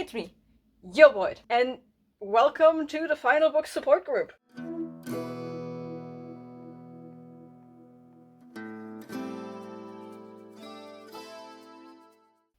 It's me, your Void, and welcome to the Final Book Support Group.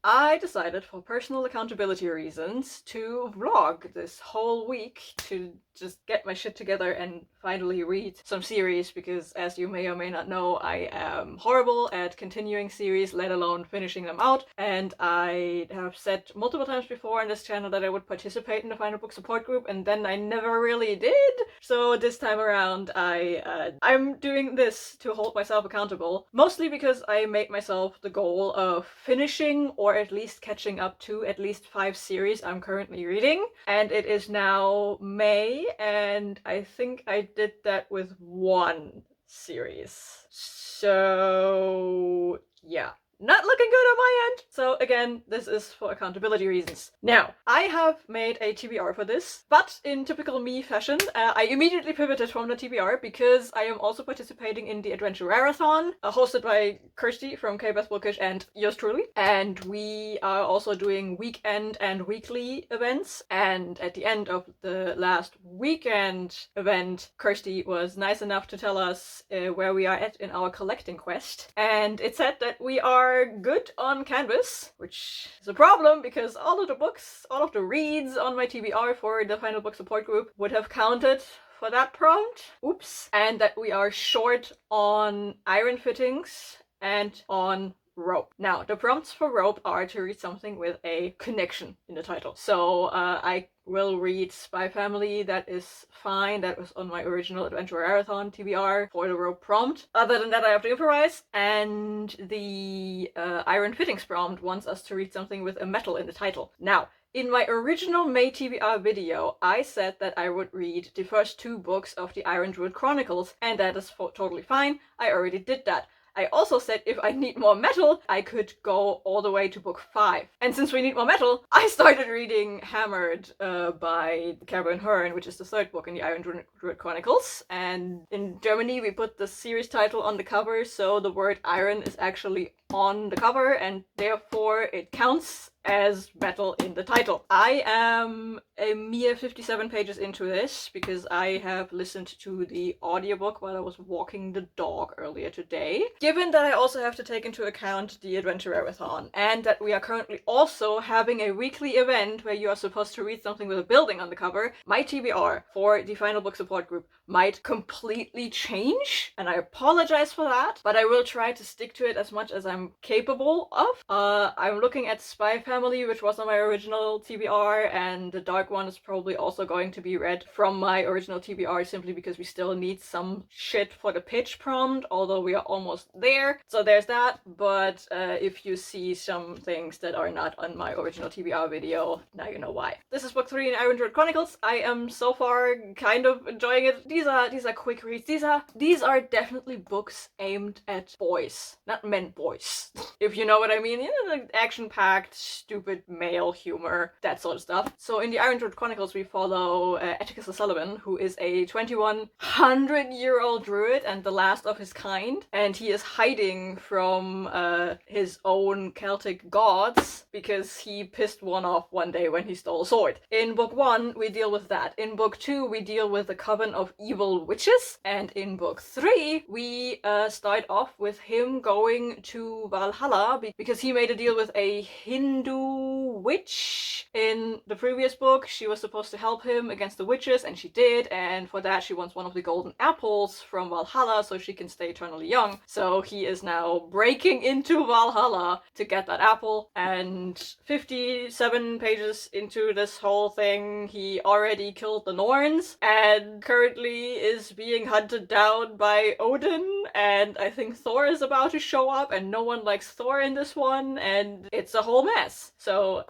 I decided, for personal accountability reasons, to vlog this whole week to just get my shit together and finally read some series, because as you may or may not know, I am horrible at continuing series, let alone finishing them out, and I have said multiple times before on this channel that I would participate in the Final Book Support Group, and then I never really did. So this time around, I'm doing this to hold myself accountable, mostly because I made myself the goal of finishing or at least catching up to at least 5 series I'm currently reading, and it is now May, and I think I did that with 1 series. So yeah. Not looking good on my end. So again, this is for accountability reasons. Now, I have made a TBR for this, but in typical me fashion, I immediately pivoted from the TBR because I am also participating in the Adventure Readathon, hosted by Kirsty from K-Beth Bookish and yours truly. And we are also doing weekend and weekly events. And at the end of the last weekend event, Kirsty was nice enough to tell us where we are at in our collecting quest. And it said that we are good on canvas, which is a problem because all of the books, all of the reads on my TBR for the Final Book Support Group would have counted for that prompt. Oops. And that we are short on iron fittings and on rope. Now, the prompts for rope are to read something with a connection in the title. So I will read Spy Family, that is fine. That was on my original Adventure Readathon TBR for the rope prompt. Other than that, I have to improvise. And the iron fittings prompt wants us to read something with a metal in the title. Now, in my original May TBR video, I said that I would read the first 2 books of the Iron Druid Chronicles, and that is totally fine. I already did that. I also said if I need more metal, I could go all the way to book 5. And since we need more metal, I started reading Hammered by Koga and Hearne, which is the 3rd book in the Iron Druid Chronicles. And in Germany, we put the series title on the cover, so the word iron is actually on the cover, and therefore it counts as metal in the title. I am a mere 57 pages into this because I have listened to the audiobook while I was walking the dog earlier today. Given that I also have to take into account the Adventure Readathon, and that we are currently also having a weekly event where you are supposed to read something with a building on the cover, my TBR for the Final Book Support Group might completely change, and I apologize for that, but I will try to stick to it as much as I'm capable of. I'm looking at Spy Family, which was on my original TBR, and the dark one is probably also going to be read from my original TBR simply because we still need some shit for the pitch prompt, although we are almost there. So there's that, but if you see some things that are not on my original TBR video, now you know why. This is book 3 in Iron Druid Chronicles. I am so far kind of enjoying it. These are quick reads. These are definitely books aimed at boys, not men boys. If you know what I mean, you know, like action-packed, stupid male humor, that sort of stuff. So in the Iron Druid Chronicles, we follow Atticus O'Sullivan, who is a 2100-year-old druid and the last of his kind, and he is hiding from his own Celtic gods because he pissed one off one day when he stole a sword. In book 1, we deal with that. In book 2, we deal with the Coven of Evil Witches, and in book 3, we start off with him going to Valhalla because he made a deal with a Hindu witch. In the previous book, she was supposed to help him against the witches, and she did, and for that she wants one of the golden apples from Valhalla so she can stay eternally young. So he is now breaking into Valhalla to get that apple, and 57 pages into this whole thing, he already killed the Norns, and currently is being hunted down by Odin, and I think Thor is about to show up, and no one likes Thor in this one, and it's a whole mess. So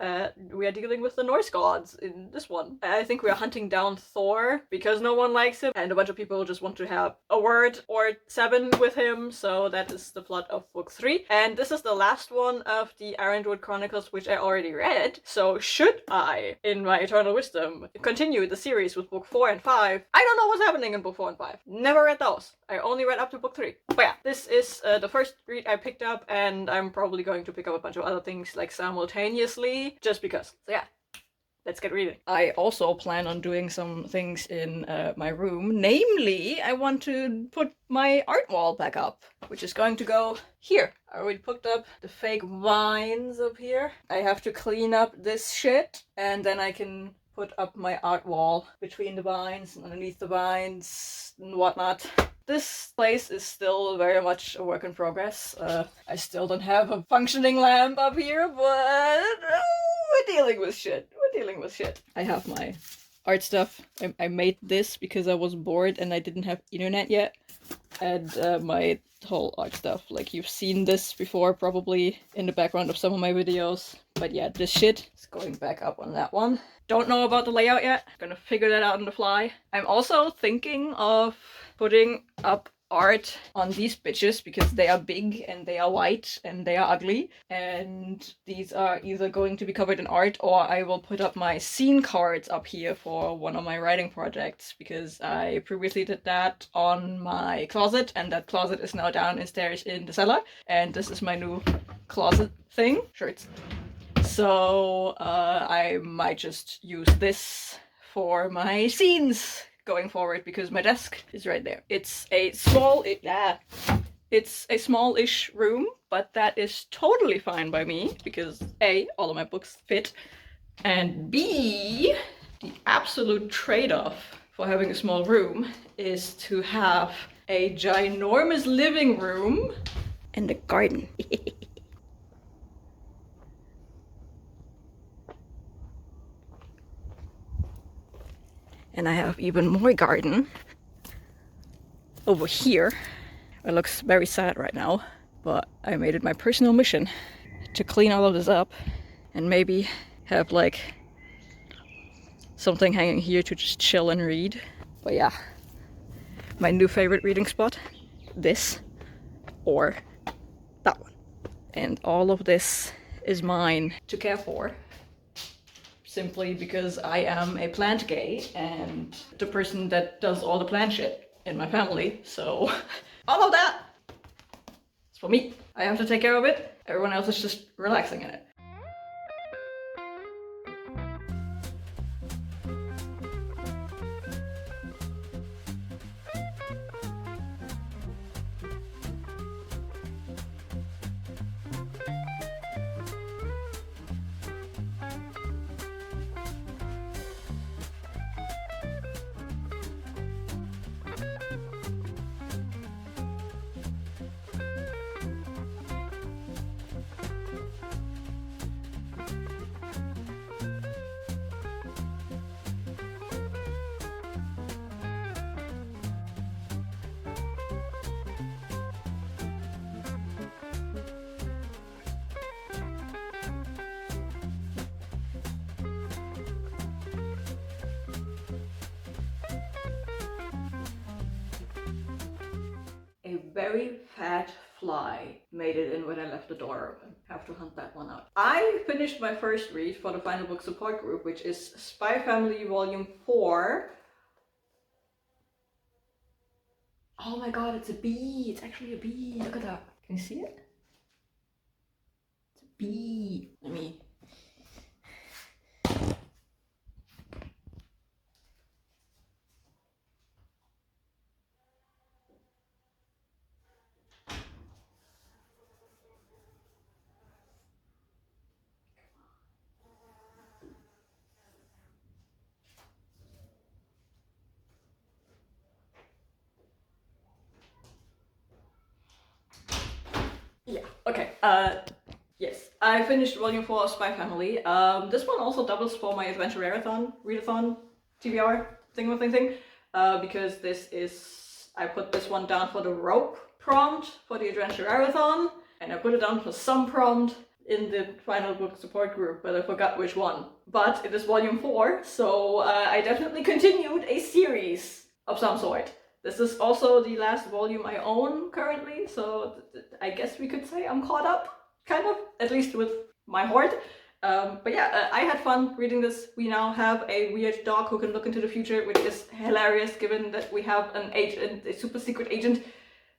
we are dealing with the Norse gods in this one. I think we are hunting down Thor because no one likes him, and a bunch of people just want to have a word or 7 with him, so that is the plot of book 3. And this is the last one of the Iron Druid Chronicles, which I already read, so should I, in my eternal wisdom, continue the series with book 4 and 5, I don't know what's happening in book 4 and 5. Never read those. I only read up to book 3. But yeah, this is the first read I picked up, and I'm probably going to pick up a bunch of other things like simultaneously, just because. So yeah, let's get reading. I also plan on doing some things in my room. Namely, I want to put my art wall back up, which is going to go here. I already put up the fake vines up here. I have to clean up this shit, and then I can put up my art wall between the vines and underneath the vines and whatnot. This place is still very much a work in progress. I still don't have a functioning lamp up here, but we're dealing with shit. We're dealing with shit. I have my art stuff. I made this because I was bored and I didn't have internet yet. And my whole art stuff. Like, you've seen this before probably in the background of some of my videos. But yeah, this shit is going back up on that one. Don't know about the layout yet. Gonna figure that out on the fly. I'm also thinking of putting up art on these bitches because they are big and they are white and they are ugly, and these are either going to be covered in art or I will put up my scene cards up here for one of my writing projects, because I previously did that on my closet and that closet is now downstairs in the cellar, and this is my new closet thing. Shirts. So I might just use this for my scenes going forward, because my desk is right there. It's a small-ish room, but that is totally fine by me, because A, all of my books fit, and B, the absolute trade-off for having a small room is to have a ginormous living room and a garden. And I have even more garden over here. It looks very sad right now, but I made it my personal mission to clean all of this up and maybe have like something hanging here to just chill and read. But yeah, my new favorite reading spot, this or that one. And all of this is mine to care for, simply because I am a plant gay and the person that does all the plant shit in my family, so all of that is for me. I have to take care of it. Everyone else is just relaxing in it. A very fat fly made it in when I left the door open. Have to hunt that one out. I finished my first read for the final book support group, which is Spy Family Volume 4. Oh my god, it's a bee! It's actually a bee! Look at that. Can you see it? It's a bee. Let me... Yeah, okay. Yes, I finished Volume 4 of Spy Family. This one also doubles for my Adventure Readathon, TBR, thing, because this is... I put this one down for the rope prompt for the Adventure Readathon, and I put it down for some prompt in the final book support group, but I forgot which one. But it is Volume 4, so I definitely continued a series of some sort. This is also the last volume I own currently, so I guess we could say I'm caught up, kind of, at least with my hoard. But yeah, I had fun reading this. We now have a weird dog who can look into the future, which is hilarious given that we have an agent, a super secret agent.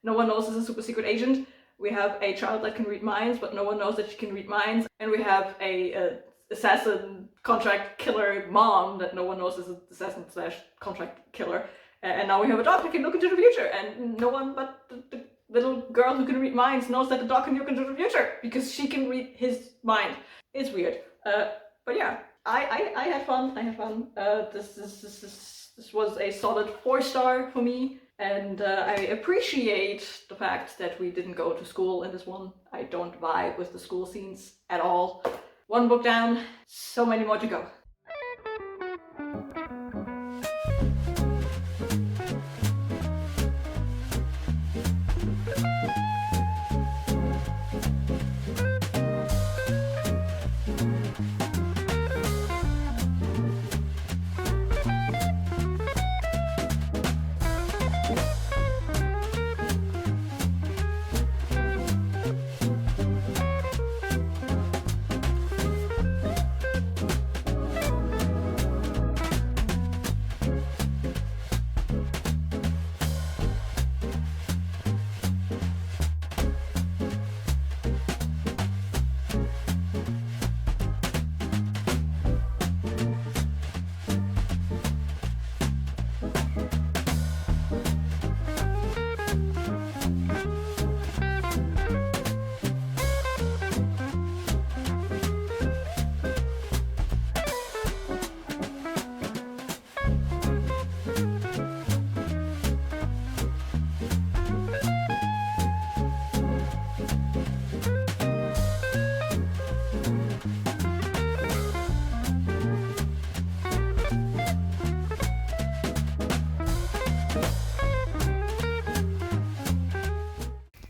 No one knows is a super secret agent. We have a child that can read minds, but no one knows that she can read minds. And we have a assassin contract killer mom that no one knows is an assassin slash contract killer. And now we have a dog that can look into the future, and no one but the little girl who can read minds knows that the dog can look into the future because she can read his mind. It's weird. But yeah, I had fun. I had fun. This was a solid 4-star for me. And I appreciate the fact that we didn't go to school in this one. I don't vibe with the school scenes at all. One book down, so many more to go.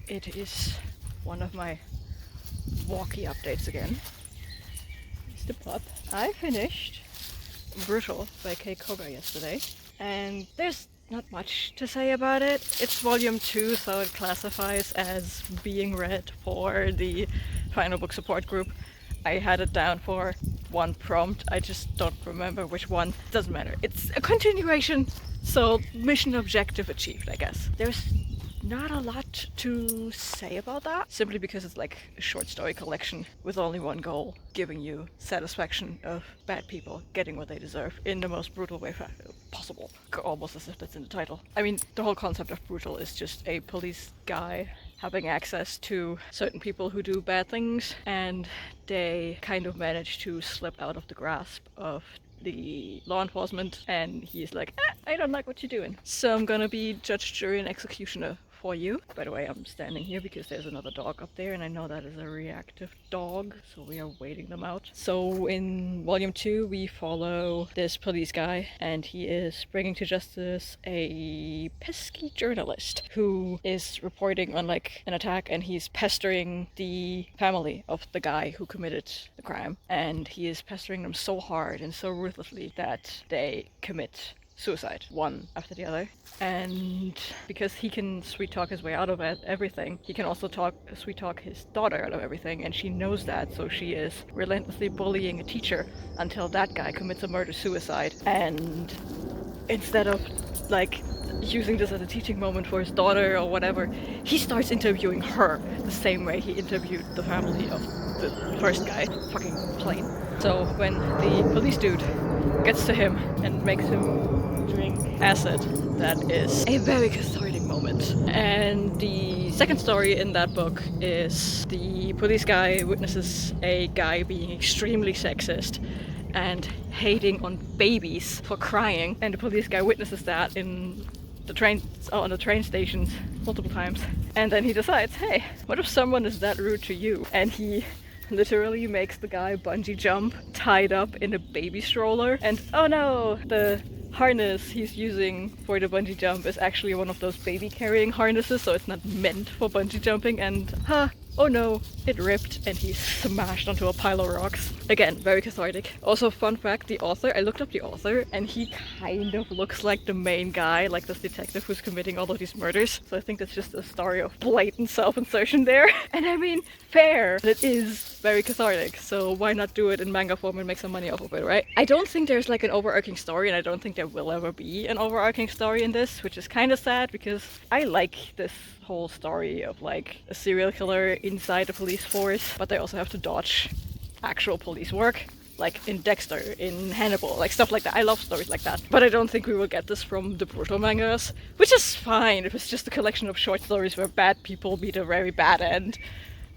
It is one of my walkie updates again. It's the pup. I finished Brutal by Koga yesterday, and there's not much to say about it. It's volume 2, so it classifies as being read for the final book support group. I had it down for one prompt, I just don't remember which one. Doesn't matter. It's a continuation, so mission objective achieved, I guess. There's not a lot to say about that, simply because it's like a short story collection with only one goal: giving you satisfaction of bad people getting what they deserve in the most brutal way possible. Almost as if that's in the title. I mean, the whole concept of Brutal is just a police guy having access to certain people who do bad things, and they kind of manage to slip out of the grasp of the law enforcement, and he's like, I don't like what you're doing, so I'm gonna be judge, jury, and executioner for you. By the way, I'm standing here because there's another dog up there, and I know that is a reactive dog, so we are waiting them out. So in volume 2 we follow this police guy, and he is bringing to justice a pesky journalist who is reporting on like an attack, and he's pestering the family of the guy who committed the crime, and he is pestering them so hard and so ruthlessly that they commit suicide, one after the other. And because he can sweet talk his way out of everything, he can also sweet talk his daughter out of everything, and she knows that, so she is relentlessly bullying a teacher until that guy commits a murder-suicide. And instead of like using this as a teaching moment for his daughter or whatever, he starts interviewing her the same way he interviewed the family of the first guy. Fucking plain. So when the police dude gets to him and makes him drink acid, that is a very cathartic moment. And the second story in that book is the police guy witnesses a guy being extremely sexist and hating on babies for crying, and the police guy witnesses that in the on the train stations multiple times, and then he decides, hey, what if someone is that rude to you? And he literally makes the guy bungee jump tied up in a baby stroller, and oh no, the harness he's using for the bungee jump is actually one of those baby carrying harnesses, so it's not meant for bungee jumping, and oh no, it ripped and he smashed onto a pile of rocks. Again, very cathartic. Also, fun fact, the author, I looked up the author, and he kind of looks like the main guy, like this detective who's committing all of these murders. So I think that's just a story of blatant self-insertion there. And I mean, fair, but it is very cathartic, so why not do it in manga form and make some money off of it, right? I don't think there's like an overarching story, and I don't think there will ever be an overarching story in this, which is kind of sad because I like this whole story of like a serial killer inside the police force, but they also have to dodge actual police work. like in Dexter, in Hannibal, like stuff like that. I love stories like that. But I don't think we will get this from the Brutal mangas, which is fine if it's just a collection of short stories where bad people meet a very bad end.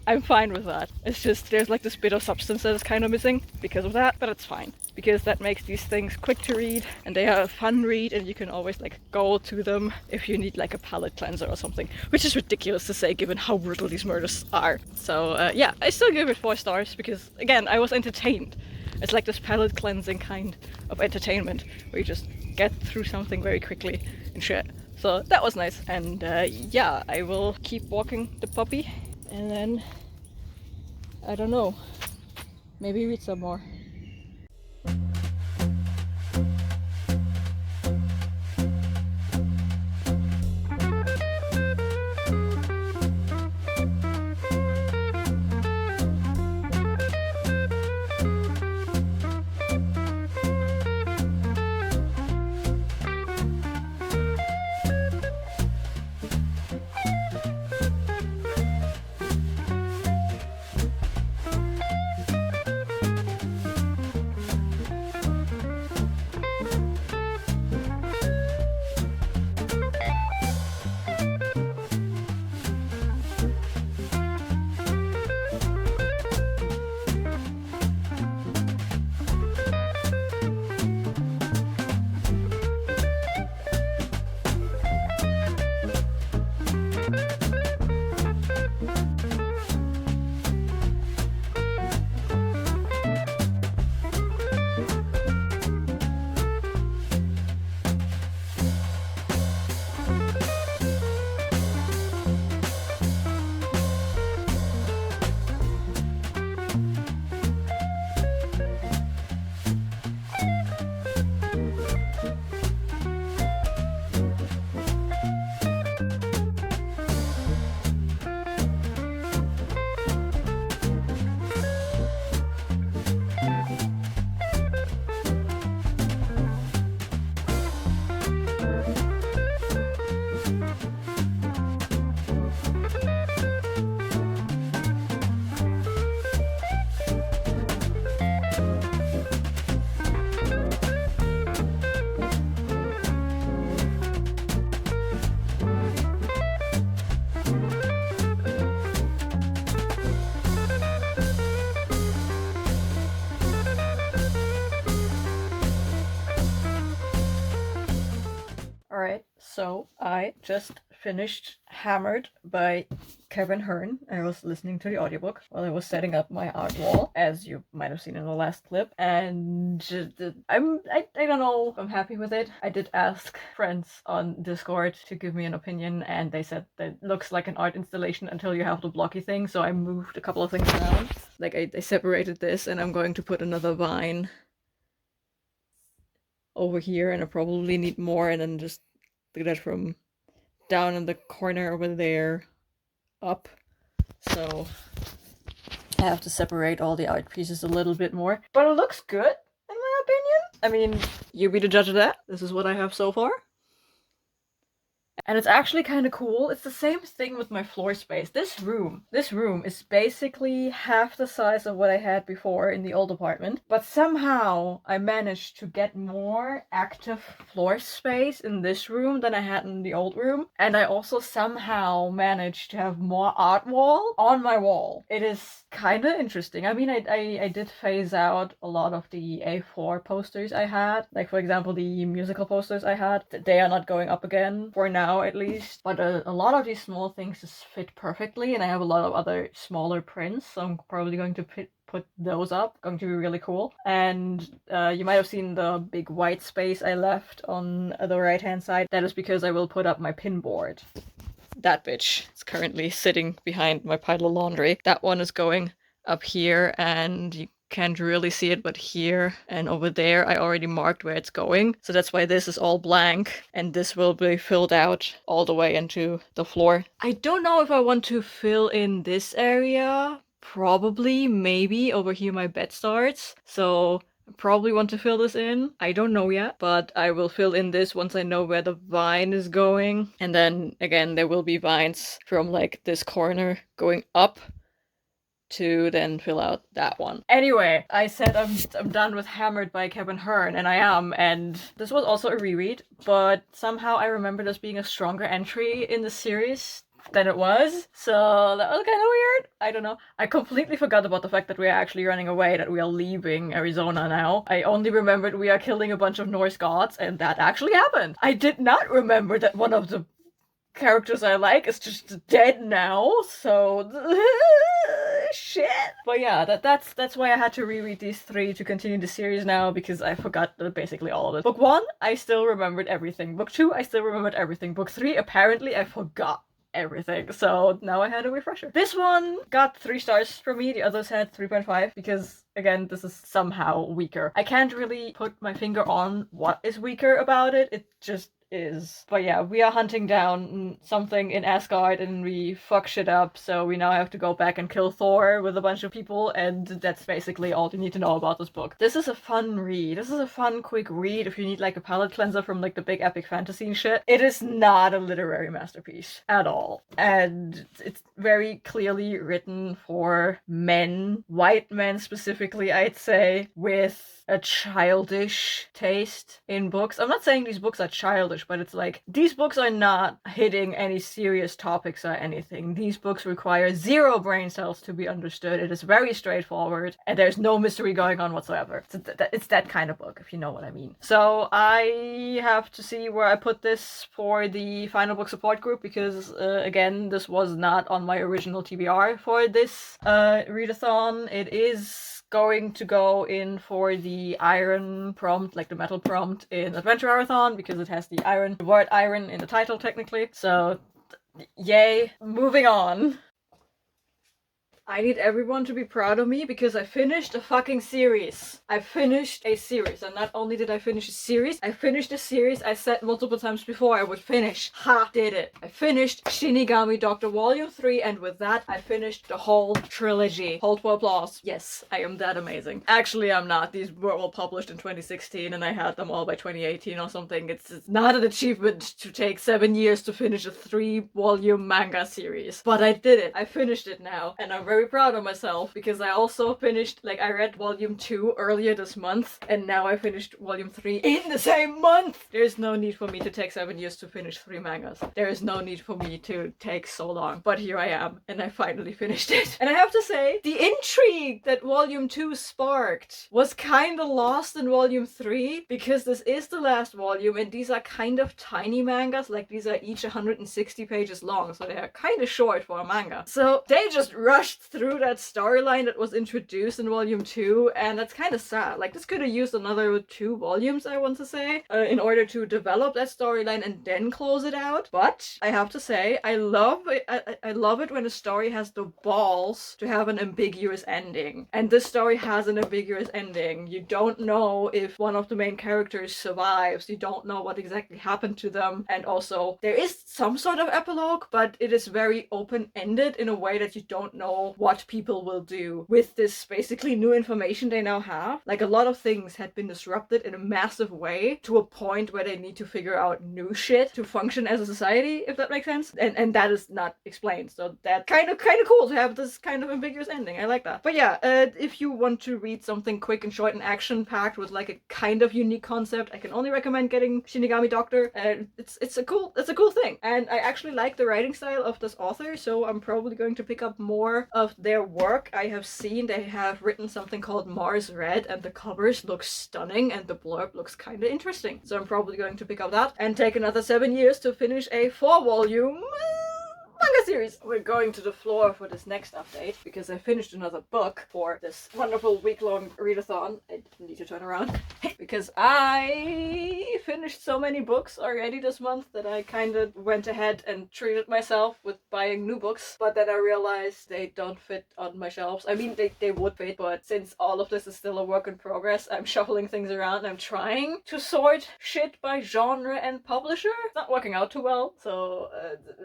I'm fine with that. It's just there's like this bit of substance that is kind of missing because of that, but it's fine. Because that makes these things quick to read and they are a fun read and you can always like go to them if you need like a palate cleanser or something, which is ridiculous to say given how brutal these murders are. So yeah, I still give it 4 stars because again, I was entertained. It's like this palate cleansing kind of entertainment where you just get through something very quickly and shit. So that was nice. And yeah, I will keep walking the puppy and then, I don't know, maybe read some more. Alright, so I just finished Hammered by Kevin Hearne. I was listening to the audiobook while I was setting up my art wall, as you might have seen in the last clip. And I don't know if I'm happy with it. I did ask friends on Discord to give me an opinion, and they said that it looks like an art installation until you have the blocky thing, so I moved a couple of things around. Like I separated this, and I'm going to put another vine over here, and I probably need more, and then just do that from down in the corner over there up. So I have to separate all the art pieces a little bit more, but it looks good in my opinion. I mean, you be the judge of that. This is what I have so far. And it's actually kind of cool. It's the same thing with my floor space. This room is basically half the size of what I had before in the old apartment. But somehow I managed to get more active floor space in this room than I had in the old room. And I also somehow managed to have more art wall on my wall. It is kind of interesting. I mean, I did phase out a lot of the A4 posters I had. Like, for example, the musical posters I had. They are not going up again for now, at least. But a lot of these small things just fit perfectly, and I have a lot of other smaller prints, so I'm probably going to put those up. Going to be really cool. And you might have seen the big white space I left on the right hand side. That is because I will put up my pin board. That bitch is currently sitting behind my pile of laundry. That one is going up here, and you can't really see it, but here and over there I already marked where it's going. So that's why this is all blank, and this will be filled out all the way into the floor. I don't know if I want to fill in this area. Probably, maybe over here my bed starts. So I probably want to fill this in. I don't know yet, but I will fill in this once I know where the vine is going. And then again, there will be vines from like this corner going up to then fill out that one. Anyway, I said I'm done with Hammered by Kevin Hearne, and I am, and this was also a reread, but somehow I remember this being a stronger entry in the series than it was, so that was kind of weird. I don't know. I completely forgot about the fact that we are actually running away, that we are leaving Arizona now. I only remembered we are killing a bunch of Norse gods, and that actually happened. I did not remember that one of the characters I like is just dead now, so shit. But yeah, that's why I had to reread these 3 to continue the series now, because I forgot basically all of it. Book 1, I still remembered everything. Book 2, I still remembered everything. Book 3, apparently I forgot everything, so now I had a refresher. This one got 3 stars from me, the others had 3.5, because again, this is somehow weaker. I can't really put my finger on what is weaker about it, it just is. But yeah, we are hunting down something in Asgard and we fuck shit up, so we now have to go back and kill Thor with a bunch of people, and that's basically all you need to know about this book. This is a fun read. This is a fun, quick read if you need like a palate cleanser from like the big epic fantasy and shit. It is not a literary masterpiece at all. And it's very clearly written for men, white men specifically, I'd say, with a childish taste in books. I'm not saying these books are childish, but it's like, these books are not hitting any serious topics or anything. These books require 0 brain cells to be understood. It is very straightforward, and there's no mystery going on whatsoever. It's that kind of book, if you know what I mean. So I have to see where I put this for the final book support group, because again, this was not on my original TBR for this readathon. It is going to go in for the iron prompt, like the metal prompt in Adventure Marathon, because it has the word iron in the title technically. So yay. Moving on. I need everyone to be proud of me because I finished a fucking series. I finished a series, and not only did I finish a series, I finished a series I said multiple times before I would finish. Ha! Did it. I finished Shinigami Doctor Volume 3, and with that, I finished the whole trilogy. Hold for applause. Yes, I am that amazing. Actually, I'm not. These were all published in 2016, and I had them all by 2018 or something. It's not an achievement to take 7 years to finish a 3-volume manga series. But I did it. I finished it now, and I'm very proud of myself, because I also finished, like, I read volume 2 earlier this month, and now I finished volume 3 in the same month! There's no need for me to take 7 years to finish 3 mangas. There is no need for me to take so long. But here I am, and I finally finished it. And I have to say, the intrigue that volume 2 sparked was kinda lost in volume 3, because this is the last volume, and these are kind of tiny mangas, like these are each 160 pages long, so they are kinda short for a manga. So they just rushed through that storyline that was introduced in volume 2, and that's kind of sad. Like, this could have used another 2 volumes, I want to say, in order to develop that storyline and then close it out. But I have to say, I love it. I love it when a story has the balls to have an ambiguous ending, and this story has an ambiguous ending. You don't know if one of the main characters survives. You don't know what exactly happened to them, and also there is some sort of epilogue, but it is very open-ended in a way that you don't know what people will do with this basically new information they now have. Like, a lot of things had been disrupted in a massive way to a point where they need to figure out new shit to function as a society, if that makes sense. And that is not explained, so that's kind of cool to have this kind of ambiguous ending. I like that. But yeah, if you want to read something quick and short and action-packed with like a kind of unique concept, I can only recommend getting Shinigami Doctor. It's a cool thing, and I actually like the writing style of this author, so I'm probably going to pick up more of their work. I have seen they have written something called Mars Red, and the covers look stunning and the blurb looks kind of interesting. So I'm probably going to pick up that and take another 7 years to finish a 4-volume manga series. We're going to the floor for this next update because I finished another book for this wonderful week-long readathon. I need to turn around because I finished so many books already this month that I kind of went ahead and treated myself with buying new books, but then I realized they don't fit on my shelves. I mean, they would fit, but since all of this is still a work in progress, I'm shuffling things around. I'm trying to sort shit by genre and publisher. It's not working out too well, so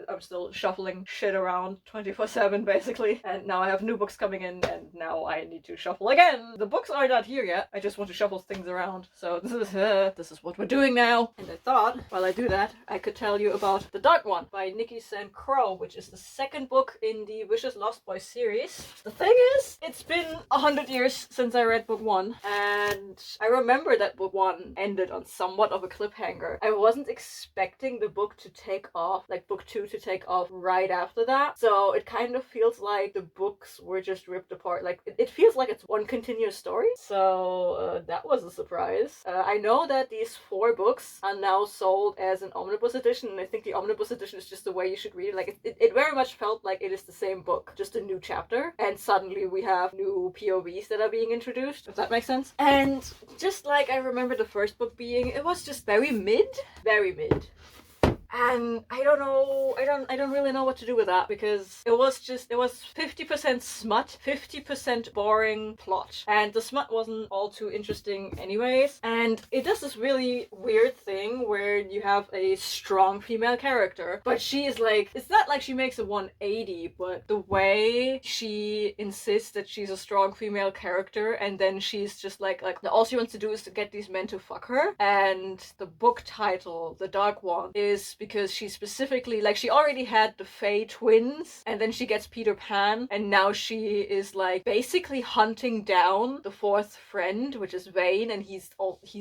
I'm still shuffling shuffling shit around 24/7 basically. And now I have new books coming in and now I need to shuffle again. The books are not here yet. I just want to shuffle things around. So this is what we're doing now. And I thought while I do that, I could tell you about The Dark One by Nikki and Crowe, which is the second book in the Vicious Lost Boys series. The thing is, it's been 100 years since I read book 1, and I remember that book 1 ended on somewhat of a cliffhanger. I wasn't expecting the book to take off, like book 2 to take off right after that, so it kind of feels like the books were just ripped apart. Like, it feels like it's one continuous story, so that was a surprise. I know that these 4 books are now sold as an omnibus edition, and I think the omnibus edition is just the way you should read it. Like, it very much felt like it is the same book, just a new chapter, and suddenly we have new POVs that are being introduced, if that makes sense. And just like I remember the first book being, it was just very mid. And I don't know, I don't really know what to do with that, because it was 50% smut, 50% boring plot. And the smut wasn't all too interesting anyways. And it does this really weird thing where you have a strong female character, but she is like, it's not like she makes a 180, but the way she insists that she's a strong female character, and then she's just like all she wants to do is to get these men to fuck her. And the book title, The Dark One, is because she specifically, like, she already had the Fae twins, and then she gets Peter Pan, and now she is like basically hunting down the 4th friend, which is Vane, and he's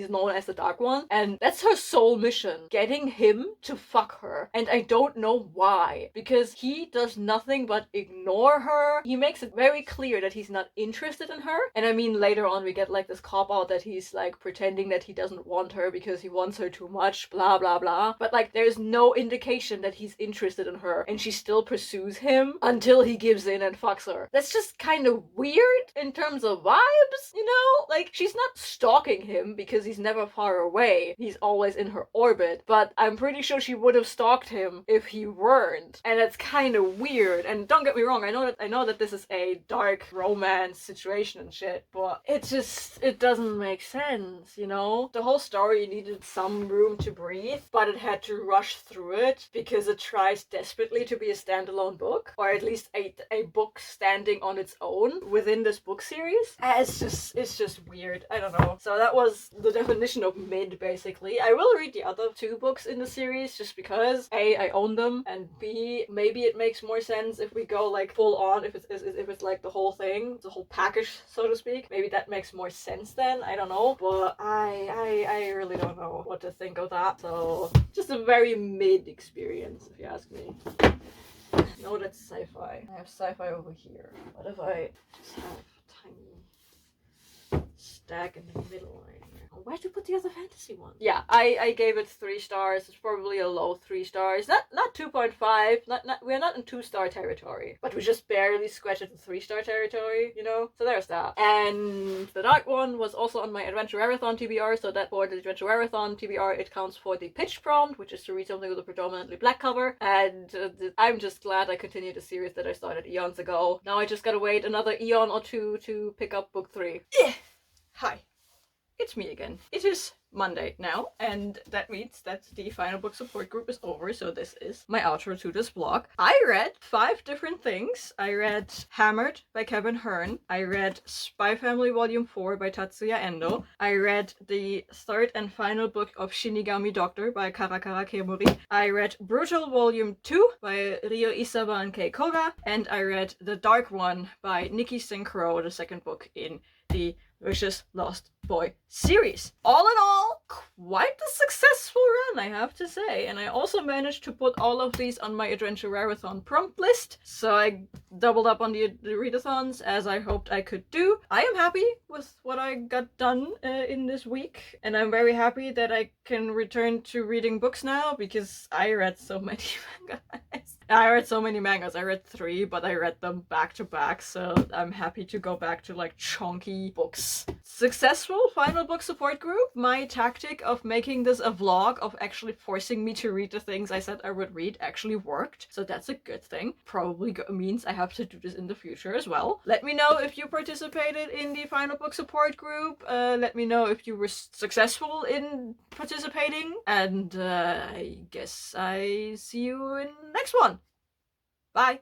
known as the Dark One, and that's her sole mission, getting him to fuck her. And I don't know why, because he does nothing but ignore her. He makes it very clear that he's not interested in her, and I mean later on we get like this cop out that he's like pretending that he doesn't want her because he wants her too much, blah blah blah, but like there's no indication that he's interested in her, and she still pursues him until he gives in and fucks her. That's just kind of weird in terms of vibes, you know? Like, she's not stalking him because he's never far away. He's always in her orbit, but I'm pretty sure she would have stalked him if he weren't. And that's kind of weird. And don't get me wrong, I know that this is a dark romance situation and shit, but it doesn't make sense, you know? The whole story needed some room to breathe, but it had to rush through it because it tries desperately to be a standalone book, or at least a book standing on its own within this book series. It's just weird. I don't know. So that was the definition of mid, basically. I will read the other 2 books in the series just because A, I own them, and B, maybe it makes more sense if we go like full on, if it's like the whole thing, the whole package, so to speak. Maybe that makes more sense then. I don't know, but I really don't know what to think of that. So just a very mid experience, if you ask me. No, that's sci-fi. I have sci-fi over here. What if I just have a tiny stack in the middle right here? Where'd you put the other fantasy one? Yeah, I gave it 3 stars. It's probably a low 3 stars. Not 2.5. We're not in 2-star territory, but we just barely scratched the 3-star territory, you know? So there's that. And the Dark One was also on my Adventure Readathon TBR, so that for the Adventure Readathon TBR, it counts for the pitch prompt, which is to read something with a predominantly black cover. And I'm just glad I continued a series that I started eons ago. Now I just gotta wait another eon or 2 to pick up book 3. Hi. It's me again. It is Monday now, and that means that the final book support group is over, so this is my outro to this vlog. I read 5 different things. I read Hammered by Kevin Hearne. I read Spy Family Volume 4 by Tatsuya Endo. I read the 3rd and final book of Shinigami Doctor by Karakarakemuri. I read Brutal Volume 2 by Izawa and Koga. And I read The Dark One by Nikki and Crowe, the 2nd book in the Vicious Lost Boy series. All in all, quite a successful run, I have to say. And I also managed to put all of these on my Adventure Readathon prompt list, so I doubled up on the readathons as I hoped I could do. I am happy with what I got done in this week, and I'm very happy that I can return to reading books now, because I read so many mangas. I read so many mangas. I read 3, but I read them back to back, so I'm happy to go back to like chunky books. Successful final book support group. My tactic of making this a vlog, of actually forcing me to read the things I said I would read, actually worked, so that's a good thing. Probably means I have to do this in the future as well. Let me know if you participated in the final book support group. Let me know if you were successful in participating, and I guess I see you in the next one. Bye!